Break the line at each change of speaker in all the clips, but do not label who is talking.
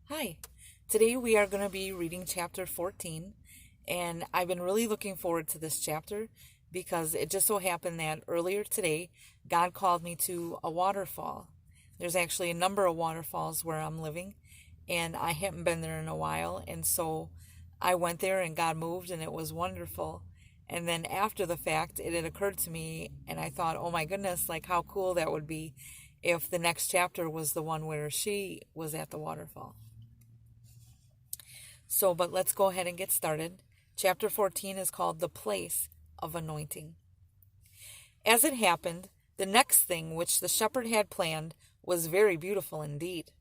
Hi, today we are going to be reading chapter 14, and I've been really looking forward to this chapter because it just so happened that earlier today, God called me to a waterfall. There's actually a number of waterfalls where I'm living, and I haven't been there in a while, and so I went there and God moved, and it was wonderful. And then after the fact, it had occurred to me, and I thought, oh my goodness, like how cool that would be if the next chapter was the one where she was at the waterfall. But let's go ahead and get started. Chapter 14 is called The Place of Anointing. As it happened, the next thing which the shepherd had planned was very beautiful indeed.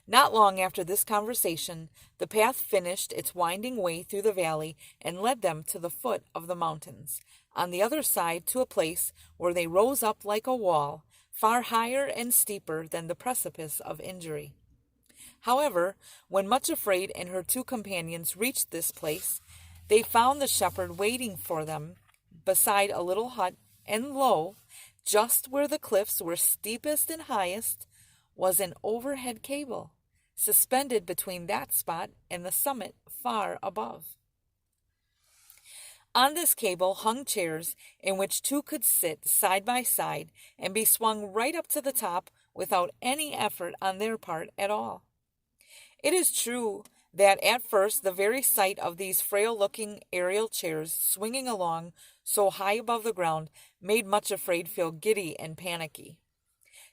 Not long after this conversation, the path finished its winding way through the valley and led them to the foot of the mountains, on the other side to a place where they rose up like a wall, far higher and steeper than the precipice of injury. However, when Much Afraid and her two companions reached this place, they found the shepherd waiting for them beside a little hut, and lo, just where the cliffs were steepest and highest, was an overhead cable, suspended between that spot and the summit far above. On this cable hung chairs in which two could sit side by side and be swung right up to the top without any effort on their part at all. It is true that at first the very sight of these frail-looking aerial chairs swinging along so high above the ground made Much Afraid feel giddy and panicky.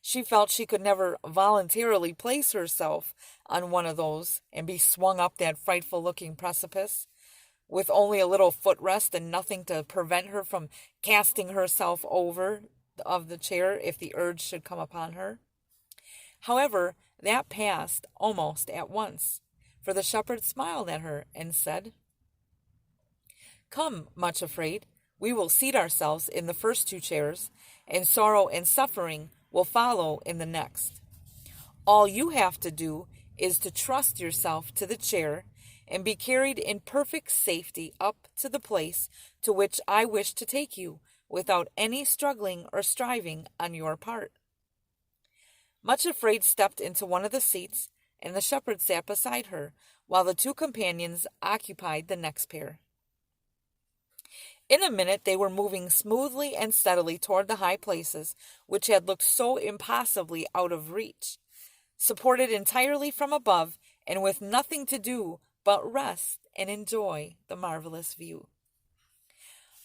She felt she could never voluntarily place herself on one of those and be swung up that frightful-looking precipice, with only a little footrest and nothing to prevent her from casting herself over of the chair if the urge should come upon her. However, that passed almost at once, for the shepherd smiled at her and said, "Come, Much Afraid, we will seat ourselves in the first two chairs, and sorrow and suffering will follow in the next. All you have to do is to trust yourself to the chair and be carried in perfect safety up to the place to which I wish to take you, without any struggling or striving on your part." Much Afraid stepped into one of the seats, and the shepherd sat beside her, while the two companions occupied the next pair. In a minute they were moving smoothly and steadily toward the high places, which had looked so impossibly out of reach, supported entirely from above, and with nothing to do but rest and enjoy the marvelous view.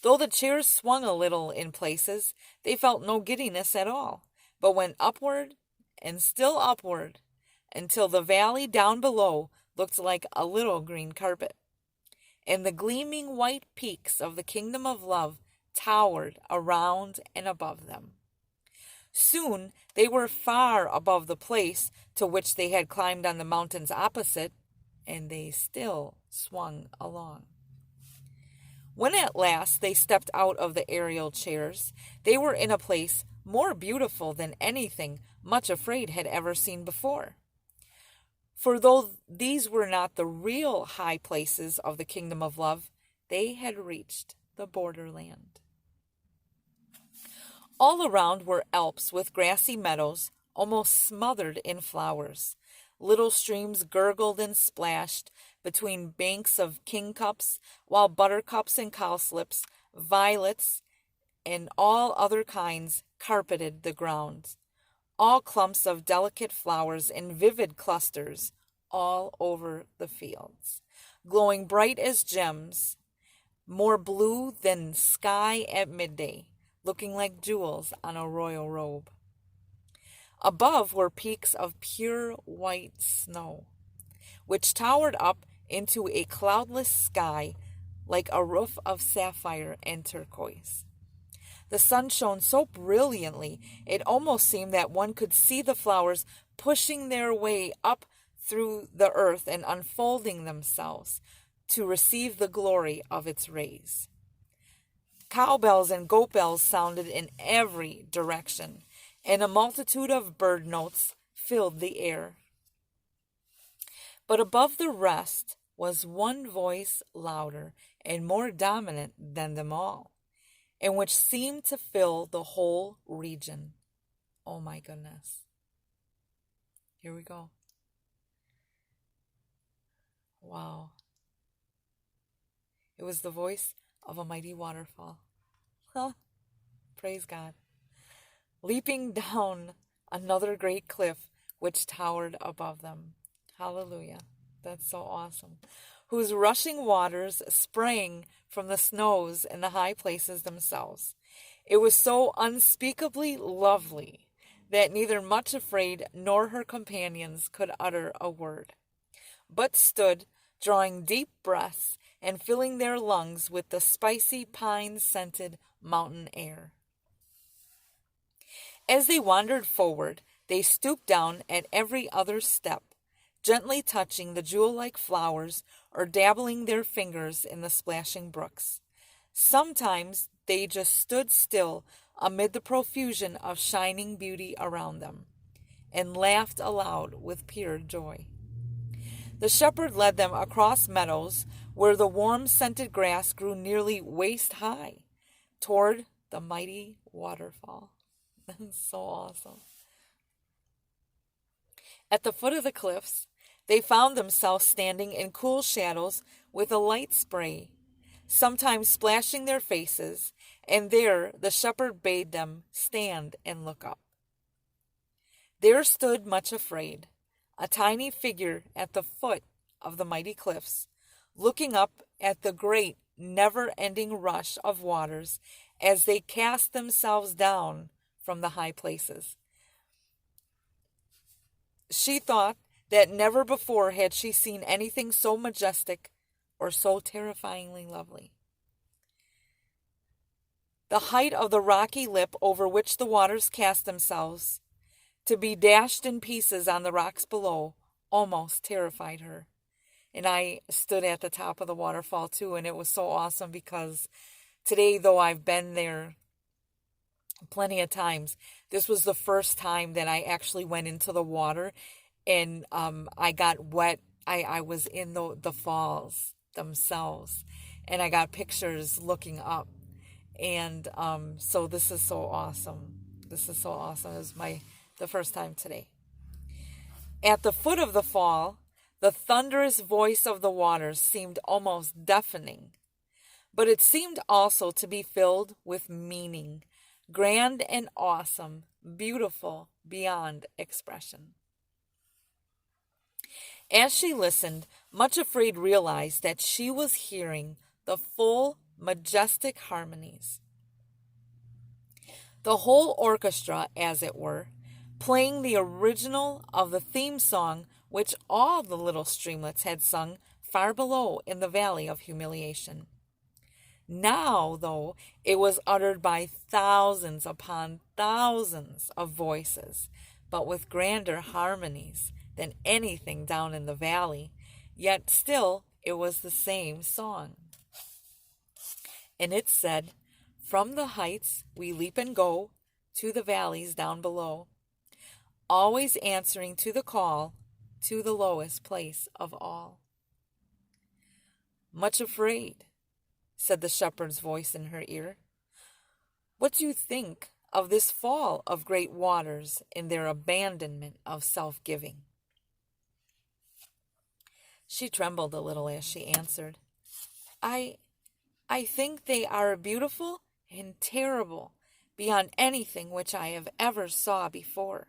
Though the chairs swung a little in places, they felt no giddiness at all, but went upward and still upward, until the valley down below looked like a little green carpet, and the gleaming white peaks of the kingdom of love towered around and above them. Soon they were far above the place to which they had climbed on the mountains opposite, and they still swung along. When at last they stepped out of the aerial chairs, they were in a place more beautiful than anything Much Afraid had ever seen before. For though these were not the real high places of the kingdom of love, they had reached the borderland. All around were Alps with grassy meadows, almost smothered in flowers. Little streams gurgled and splashed between banks of kingcups, while buttercups and cowslips, violets, and all other kinds carpeted the ground. All clumps of delicate flowers in vivid clusters all over the fields, glowing bright as gems, more blue than sky at midday, looking like jewels on a royal robe. Above were peaks of pure white snow, which towered up into a cloudless sky like a roof of sapphire and turquoise. The sun shone so brilliantly, it almost seemed that one could see the flowers pushing their way up through the earth and unfolding themselves to receive the glory of its rays. Cowbells and goat bells sounded in every direction, and a multitude of bird notes filled the air. But above the rest was one voice louder and more dominant than them all, and which seemed to fill the whole region. Oh my goodness. Here we go. Wow. It was the voice of a mighty waterfall. Huh. Praise God. Leaping down another great cliff which towered above them. Hallelujah. That's so awesome. Whose rushing waters sprang from the snows and the high places themselves. It was so unspeakably lovely that neither Much Afraid nor her companions could utter a word, but stood drawing deep breaths and filling their lungs with the spicy pine-scented mountain air. As they wandered forward, they stooped down at every other step, gently touching the jewel-like flowers or dabbling their fingers in the splashing brooks. Sometimes they just stood still amid the profusion of shining beauty around them, and laughed aloud with pure joy. The shepherd led them across meadows where the warm scented grass grew nearly waist high, toward the mighty waterfall. That's so awesome. At the foot of the cliffs, they found themselves standing in cool shadows with a light spray, sometimes splashing their faces, and there the shepherd bade them stand and look up. There stood Much Afraid, a tiny figure at the foot of the mighty cliffs, looking up at the great, never-ending rush of waters as they cast themselves down from the high places. She thought that never before had she seen anything so majestic or so terrifyingly lovely. The height of the rocky lip over which the waters cast themselves, to be dashed in pieces on the rocks below, almost terrified her. And I stood at the top of the waterfall too, and it was so awesome because today, though I've been there plenty of times, this was the first time that I actually went into the water, and I got wet. I was in the falls themselves, and I got pictures looking up. And so this is so awesome. This is so awesome. It was the first time today. At the foot of the fall, the thunderous voice of the waters seemed almost deafening, but it seemed also to be filled with meaning, grand and awesome, beautiful beyond expression. As she listened, Much Afraid realized that she was hearing the full, majestic harmonies. The whole orchestra, as it were, playing the original of the theme song which all the little streamlets had sung far below in the valley of humiliation. Now, though, it was uttered by thousands upon thousands of voices, but with grander harmonies than anything down in the valley, yet still it was the same song. And it said, "From the heights we leap and go to the valleys down below, always answering to the call to the lowest place of all." "Much Afraid," said the shepherd's voice in her ear, "what do you think of this fall of great waters in their abandonment of self-giving?" She trembled a little as she answered, I think they are beautiful and terrible beyond anything which I have ever saw before."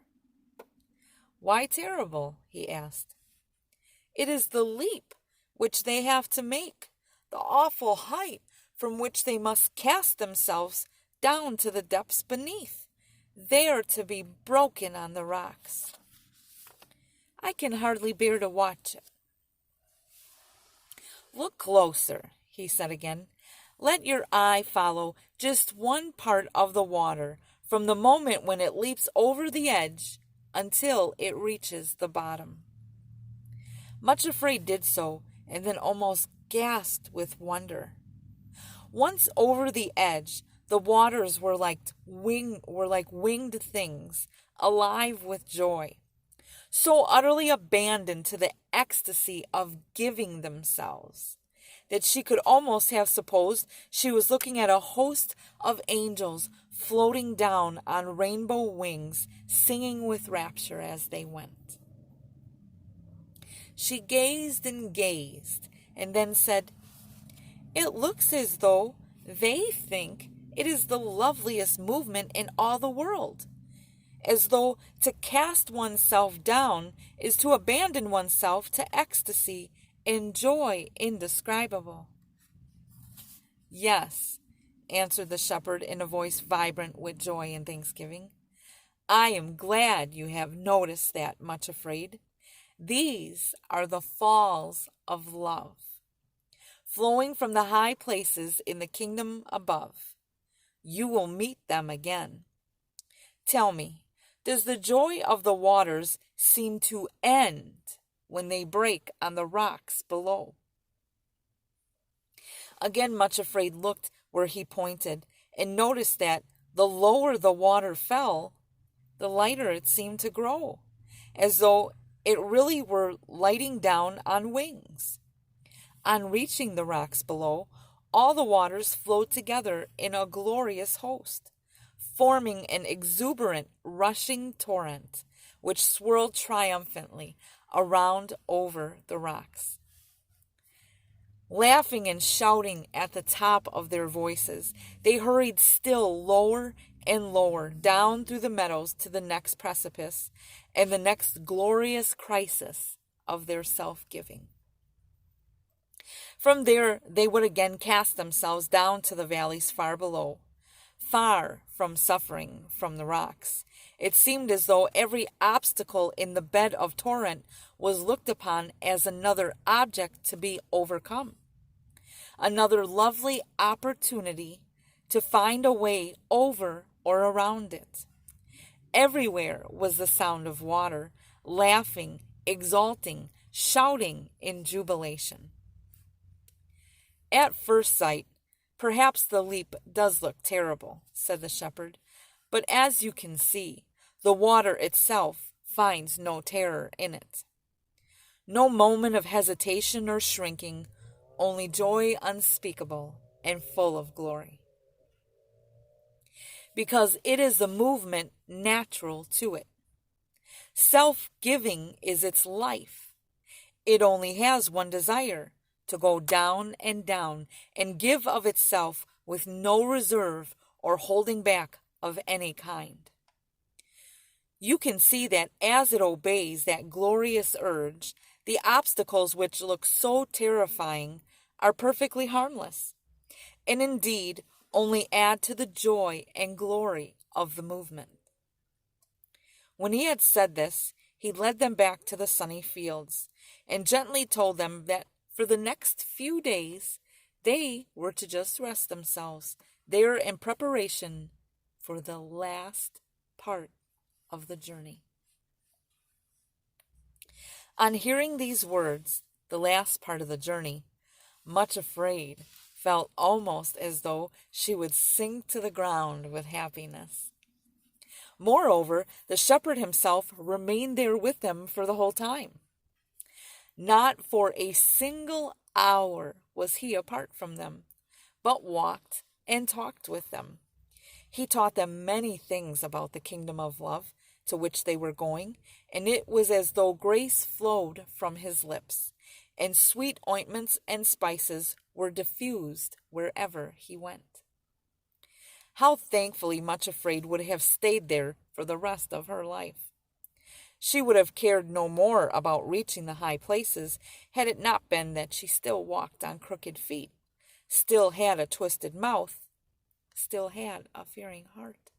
"Why terrible?" he asked. "It is the leap which they have to make, the awful height from which they must cast themselves down to the depths beneath, there to be broken on the rocks. I can hardly bear to watch it." "Look closer," he said again. "Let your eye follow just one part of the water from the moment when it leaps over the edge until it reaches the bottom." Much Afraid did so, and then almost gasped with wonder. Once over the edge, the waters were like winged things, alive with joy, so utterly abandoned to the ecstasy of giving themselves that she could almost have supposed she was looking at a host of angels floating down on rainbow wings, singing with rapture as they went. She gazed and gazed, and then said, "It looks as though they think it is the loveliest movement in all the world, as though to cast oneself down is to abandon oneself to ecstasy and joy indescribable." "Yes," answered the shepherd in a voice vibrant with joy and thanksgiving. "I am glad you have noticed that, Much Afraid. These are the falls of love, flowing from the high places in the kingdom above. You will meet them again. Tell me, does the joy of the waters seem to end when they break on the rocks below?" Again, Much Afraid looked where he pointed and noticed that the lower the water fell, the lighter it seemed to grow, as though it really were lighting down on wings. On reaching the rocks below, all the waters flowed together in a glorious host, forming an exuberant, rushing torrent, which swirled triumphantly around over the rocks. Laughing and shouting at the top of their voices, they hurried still lower and lower down through the meadows to the next precipice and the next glorious crisis of their self-giving. From there, they would again cast themselves down to the valleys far below, far from suffering from the rocks. It seemed as though every obstacle in the bed of torrent was looked upon as another object to be overcome, another lovely opportunity to find a way over or around it. Everywhere was the sound of water, laughing, exulting, shouting in jubilation. "At first sight, perhaps the leap does look terrible," said the shepherd, "but as you can see, the water itself finds no terror in it. No moment of hesitation or shrinking, only joy unspeakable and full of glory. Because it is the movement natural to it. Self-giving is its life. It only has one desire, to go down and give of itself with no reserve or holding back of any kind. You can see that as it obeys that glorious urge, the obstacles which look so terrifying are perfectly harmless, and indeed only add to the joy and glory of the movement." When he had said this, he led them back to the sunny fields, and gently told them that for the next few days they were to just rest themselves there in preparation for the last part of the journey. On hearing these words, the last part of the journey, Much Afraid felt almost as though she would sink to the ground with happiness. Moreover, the shepherd himself remained there with them for the whole time. Not for a single hour was he apart from them, but walked and talked with them. He taught them many things about the kingdom of love to which they were going, and it was as though grace flowed from his lips, and sweet ointments and spices were diffused wherever he went. How thankfully Much Afraid would have stayed there for the rest of her life. She would have cared no more about reaching the high places had it not been that she still walked on crooked feet, still had a twisted mouth, still had a fearing heart.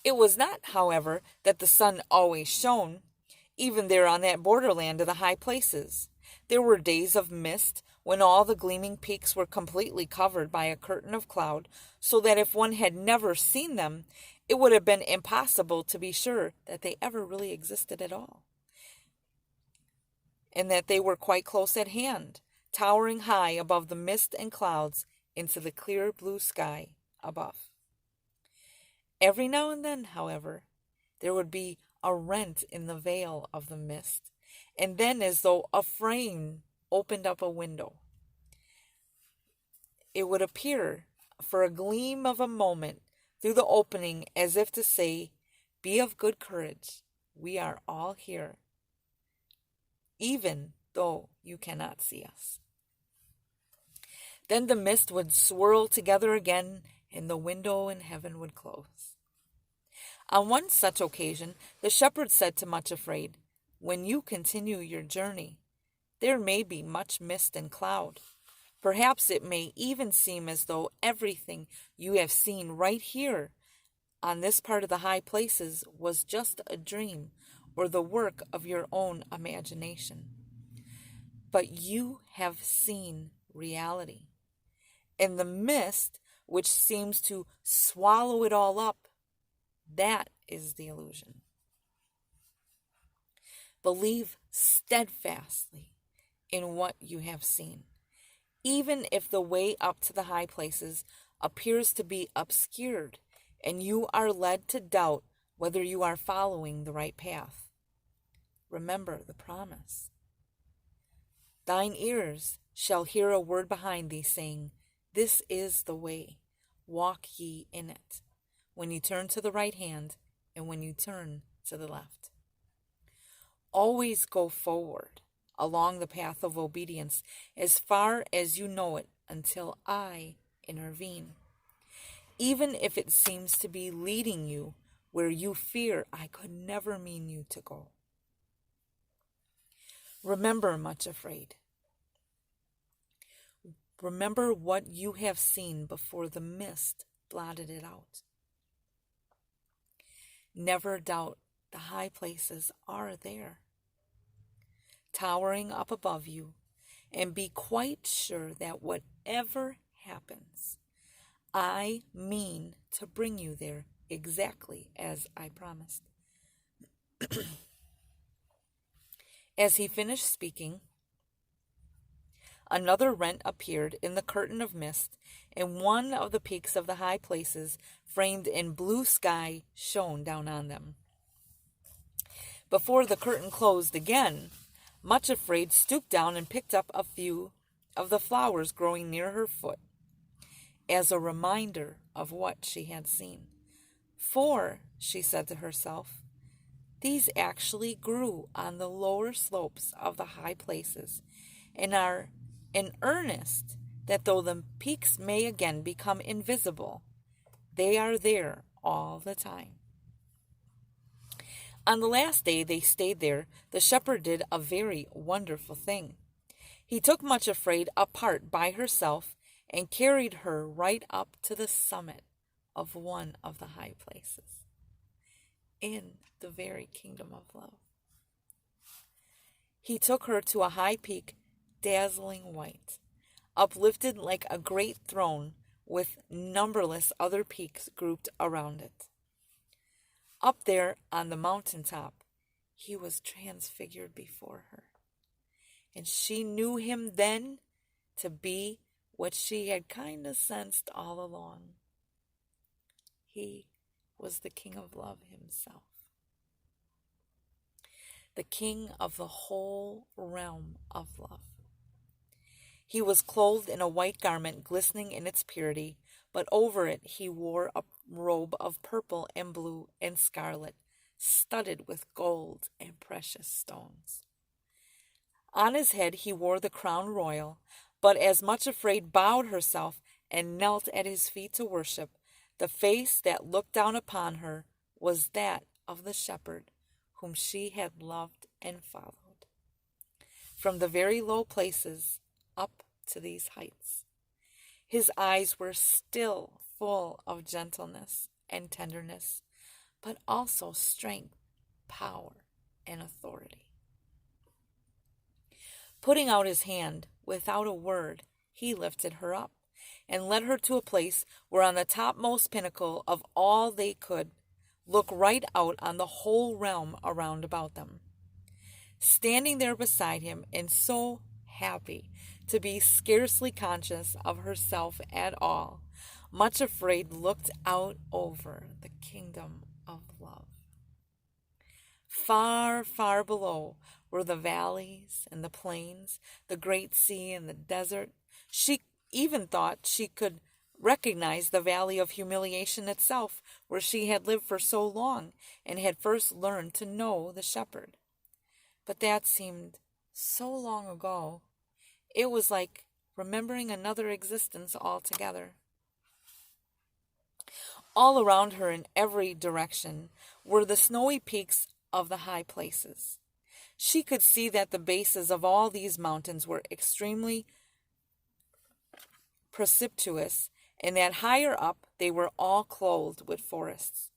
It was not, however, that the sun always shone, even there on that borderland of the high places. There were days of mist when all the gleaming peaks were completely covered by a curtain of cloud, so that if one had never seen them, it would have been impossible to be sure that they ever really existed at all, and that they were quite close at hand, towering high above the mist and clouds into the clear blue sky above. Every now and then, however, there would be a rent in the veil of the mist, and then as though a frame opened up a window, it would appear for a gleam of a moment through the opening as if to say, "Be of good courage, we are all here." even though you cannot see us. Then the mist would swirl together again, and the window in heaven would close. On one such occasion, the shepherd said to Much Afraid, "When you continue your journey, there may be much mist and cloud. Perhaps it may even seem as though everything you have seen right here on this part of the high places was just a dream or the work of your own imagination. But you have seen reality. And the mist, which seems to swallow it all up, that is the illusion. Believe steadfastly in what you have seen, even if the way up to the high places appears to be obscured and you are led to doubt whether you are following the right path. Remember the promise. Thine ears shall hear a word behind thee saying, This is the way, walk ye in it, when you turn to the right hand and when you turn to the left. Always go forward along the path of obedience as far as you know it until I intervene. Even if it seems to be leading you where you fear I could never mean you to go. Remember, Much Afraid. Remember what you have seen before the mist blotted it out. Never doubt the high places are there, towering up above you, and be quite sure that whatever happens, I mean to bring you there exactly as I promised. As he finished speaking, another rent appeared in the curtain of mist, and one of the peaks of the high places, framed in blue sky, shone down on them. Before the curtain closed again, Much Afraid stooped down and picked up a few of the flowers growing near her foot, as a reminder of what she had seen. For, she said to herself, these actually grew on the lower slopes of the high places, and are in earnest that though the peaks may again become invisible, they are there all the time. On the last day they stayed there, the shepherd did a very wonderful thing. He took Much Afraid apart by herself and carried her right up to the summit of one of the high places, in the very kingdom of love. He took her to a high peak, dazzling white, uplifted like a great throne with numberless other peaks grouped around it. Up there on the mountain top, he was transfigured before her, and she knew him then to be what she had kind of sensed all along. He was the King of Love himself, the king of the whole realm of love. He was clothed in a white garment glistening in its purity, but over it he wore a robe of purple and blue and scarlet, studded with gold and precious stones. On his head he wore the crown royal, but as Much Afraid bowed herself and knelt at his feet to worship, the face that looked down upon her was that of the shepherd whom she had loved and followed. From the very low places up to these heights, his eyes were still full of gentleness and tenderness, but also strength, power, and authority. Putting out his hand, without a word, he lifted her up and led her to a place where on the topmost pinnacle of all they could look right out on the whole realm around about them. Standing there beside him and so happy to be scarcely conscious of herself at all, Much Afraid looked out over the kingdom of love. Far, far below were the valleys and the plains, the great sea and the desert. She even thought she could recognize the valley of humiliation itself, where she had lived for so long and had first learned to know the shepherd. But that seemed so long ago. It was like remembering another existence altogether. All around her in every direction were the snowy peaks of the high places. She could see that the bases of all these mountains were extremely precipitous, and that higher up they were all clothed with forests.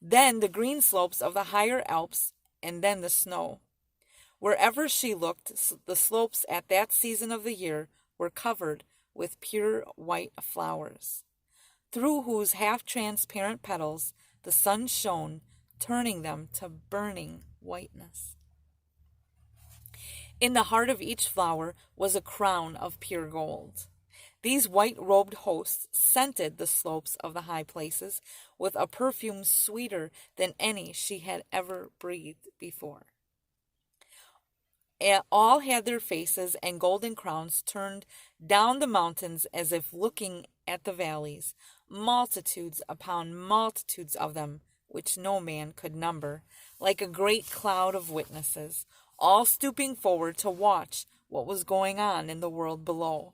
Then the green slopes of the higher Alps, and then the snow. Wherever she looked, the slopes at that season of the year were covered with pure white flowers, through whose half-transparent petals the sun shone, turning them to burning whiteness. In the heart of each flower was a crown of pure gold. These white-robed hosts scented the slopes of the high places with a perfume sweeter than any she had ever breathed before. All had their faces and golden crowns turned down the mountains as if looking at the valleys, multitudes upon multitudes of them, which no man could number, like a great cloud of witnesses, all stooping forward to watch what was going on in the world below.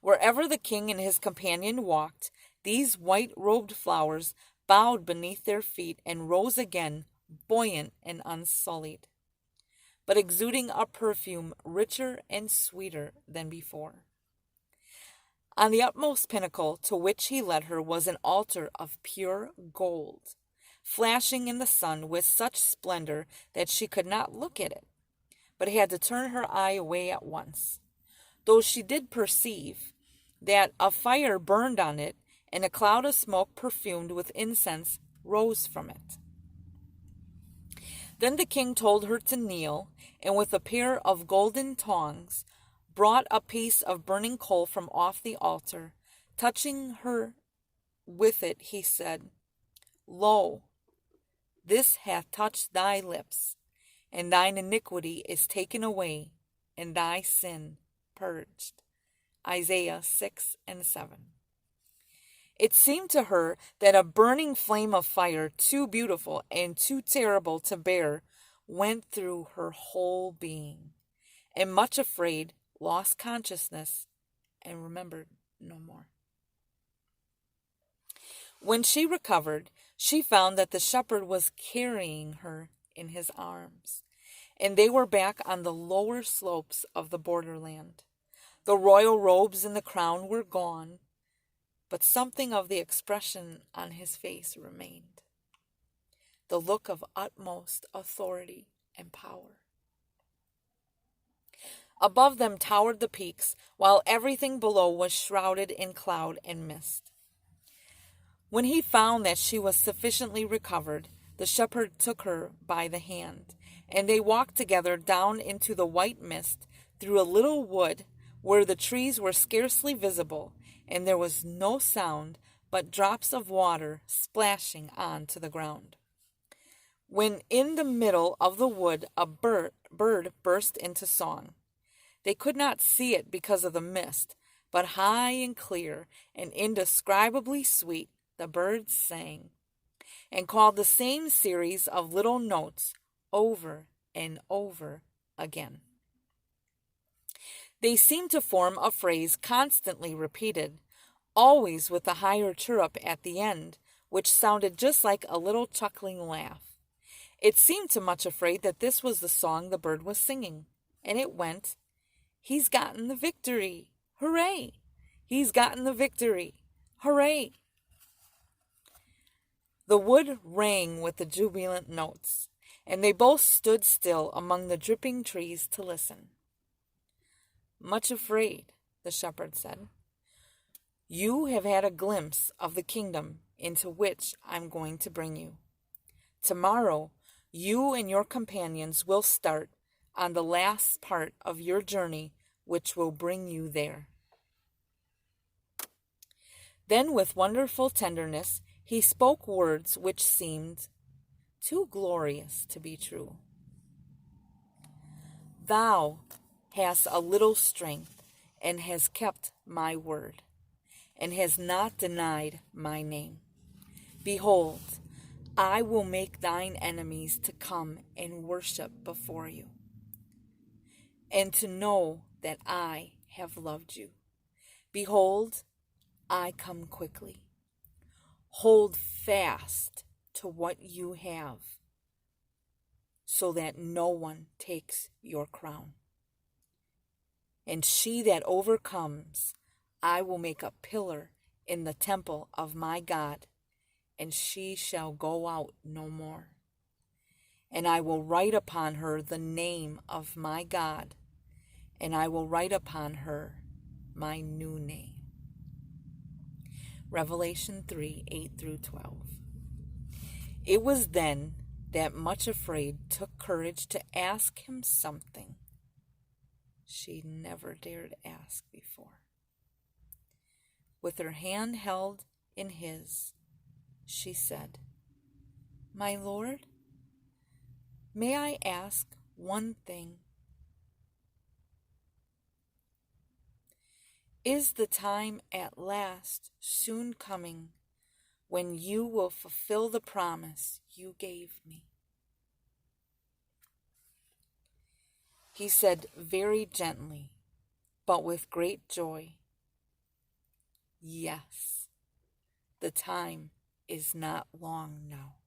Wherever the king and his companion walked, these white-robed flowers bowed beneath their feet and rose again, buoyant and unsullied, but exuding a perfume richer and sweeter than before. On the utmost pinnacle to which he led her was an altar of pure gold, flashing in the sun with such splendor that she could not look at it, but had to turn her eye away at once, though she did perceive that a fire burned on it, and a cloud of smoke perfumed with incense rose from it. Then the king told her to kneel, and with a pair of golden tongs brought a piece of burning coal from off the altar. Touching her with it, he said, "Lo, this hath touched thy lips, and thine iniquity is taken away, and thy sin purged." Isaiah 6 and 7. It seemed to her that a burning flame of fire, too beautiful and too terrible to bear, went through her whole being, and much afraid, lost consciousness and remembered no more. When she recovered, she found that the shepherd was carrying her in his arms, and they were back on the lower slopes of the borderland. The royal robes and the crown were gone, but something of the expression on his face remained, the look of utmost authority and power. Above them towered the peaks, while everything below was shrouded in cloud and mist. When he found that she was sufficiently recovered, the shepherd took her by the hand, and they walked together down into the white mist through a little wood where the trees were scarcely visible, and there was no sound but drops of water splashing on to the ground. When in the middle of the wood a bird burst into song. They could not see it because of the mist, but high and clear and indescribably sweet the birds sang, and called the same series of little notes over and over again. They seemed to form a phrase constantly repeated, always with a higher chirrup at the end, which sounded just like a little chuckling laugh. It seemed to Much Afraid that this was the song the bird was singing, and it went, "He's gotten the victory! Hooray! He's gotten the victory! Hooray!" The wood rang with the jubilant notes, and they both stood still among the dripping trees to listen. "Much Afraid," the shepherd said, "you have had a glimpse of the kingdom into which I'm going to bring you. Tomorrow, you and your companions will start on the last part of your journey, which will bring you there." Then, with wonderful tenderness, he spoke words which seemed too glorious to be true. "Thou hast a little strength, and has kept my word, and has not denied my name. Behold, I will make thine enemies to come and worship before you. and to know that I have loved you. Behold, I come quickly. Hold fast to what you have, so that no one takes your crown. And she that overcomes, I will make a pillar in the temple of my God, and she shall go out no more. And I will write upon her the name of my God, and I will write upon her my new name. Revelation 3:8-12. It was then that Much Afraid took courage to ask him something she never dared ask before. With her hand held in his, she said, "My Lord, may I ask one thing? Is the time at last soon coming when you will fulfill the promise you gave me?" He said very gently, but with great joy, "Yes, the time is not long now.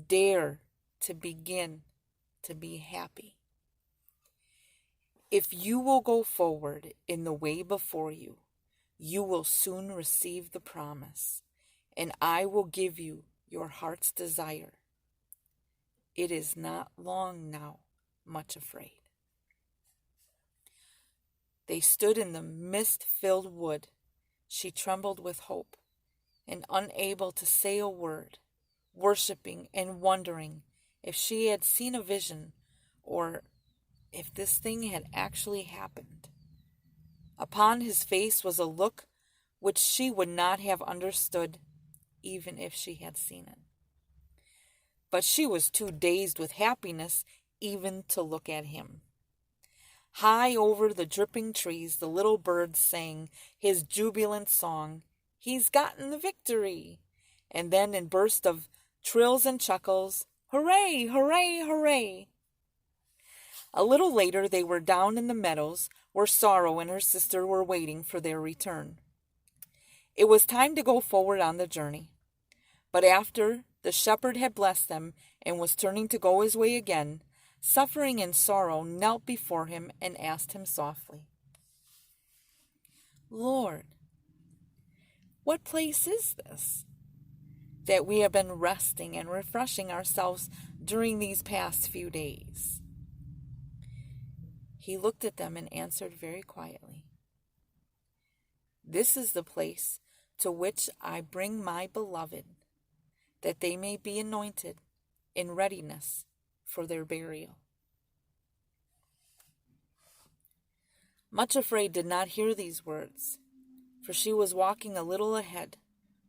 Dare to begin to be happy. If you will go forward in the way before you, you will soon receive the promise, and I will give you your heart's desire. It is not long now, Much Afraid." They stood in the mist-filled wood. She trembled with hope, and unable to say a word, worshiping and wondering if she had seen a vision or if this thing had actually happened. Upon his face was a look which she would not have understood even if she had seen it. But she was too dazed with happiness even to look at him. High over the dripping trees, the little birds sang his jubilant song, "He's gotten the victory!" And then in bursts of trills and chuckles, "Hooray, hooray, hooray!" A little later they were down in the meadows where Sorrow and her sister were waiting for their return. It was time to go forward on the journey. But after the shepherd had blessed them and was turning to go his way again, Suffering and Sorrow knelt before him and asked him softly, "Lord, what place is this that we have been resting and refreshing ourselves during these past few days?" He looked at them and answered very quietly, "This is the place to which I bring my beloved, that they may be anointed in readiness for their burial." Much Afraid did not hear these words, for she was walking a little ahead,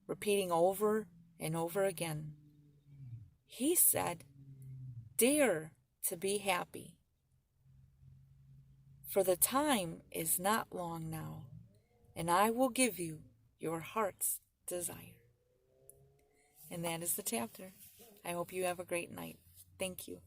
repeating over and over again, "He said, dare to be happy. For the time is not long now, and I will give you your heart's desire." And that is the chapter. I hope you have a great night. Thank you.